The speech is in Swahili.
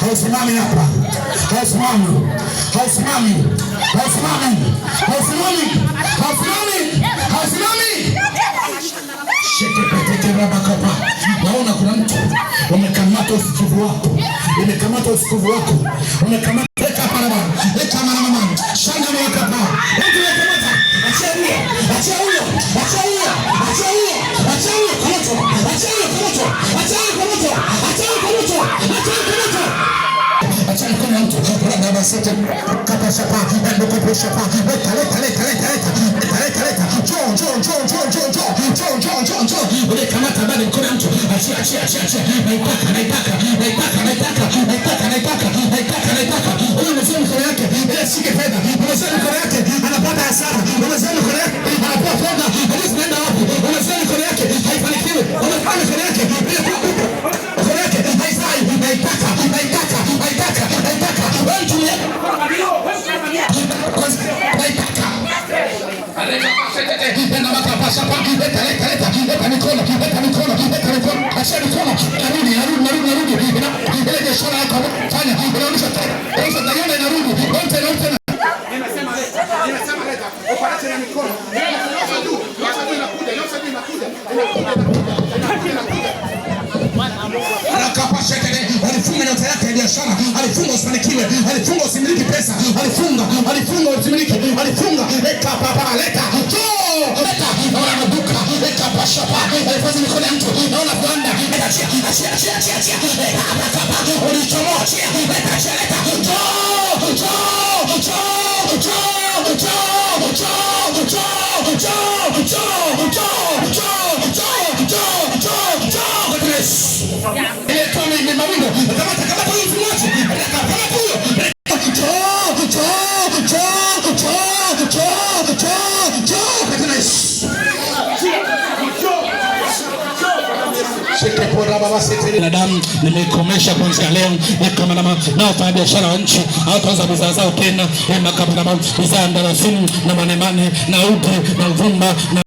Hausimami hapa, hausimami, hausimami, hausimami, hausimami, hausimami, hausimami. Shekepeteke baba kapa. Naona kuna mtu umekamata usikivu wako, umekamata usikivu wako, umekamata kapa na baba, leta mama, shanga na kapa. Mtu umekamata, achia huyo, achia huyo, achia huyo, achia huyo, achia huyo komoto, achia huyo komoto, achia huyo komoto, achia huyo komoto, achia huyo komoto. Achana kuna mtu labda basete kapa shapa ndio kwa shapa leta jo ule kamata bado kuna mtu achia naipaka huyo mzee mkono yake ile shike fedha mzee mkono yake anapata hasara mzee mkono yake anapata fedha hadi zinaenda wapi mzee mkono yake haifanikiwi unafanya mkono yake ile mkono yake haifai naipaka alifunga nyota yake ya biashara, alifunga usifanikiwe, alifunga usimiliki pesa, alifunga usimiliki, alifunga leta papa leta leta naona maduka leta pashapa alifanya mikono ya mtu naona viwanda achia papa ulichomoa leta binadamu nimekomesha kuanzia leo kama na wafanya biashara wa nchi hawatauza bidhaa zao tena, makabila bidhaa ndarasini na manemane na udi na uvumba na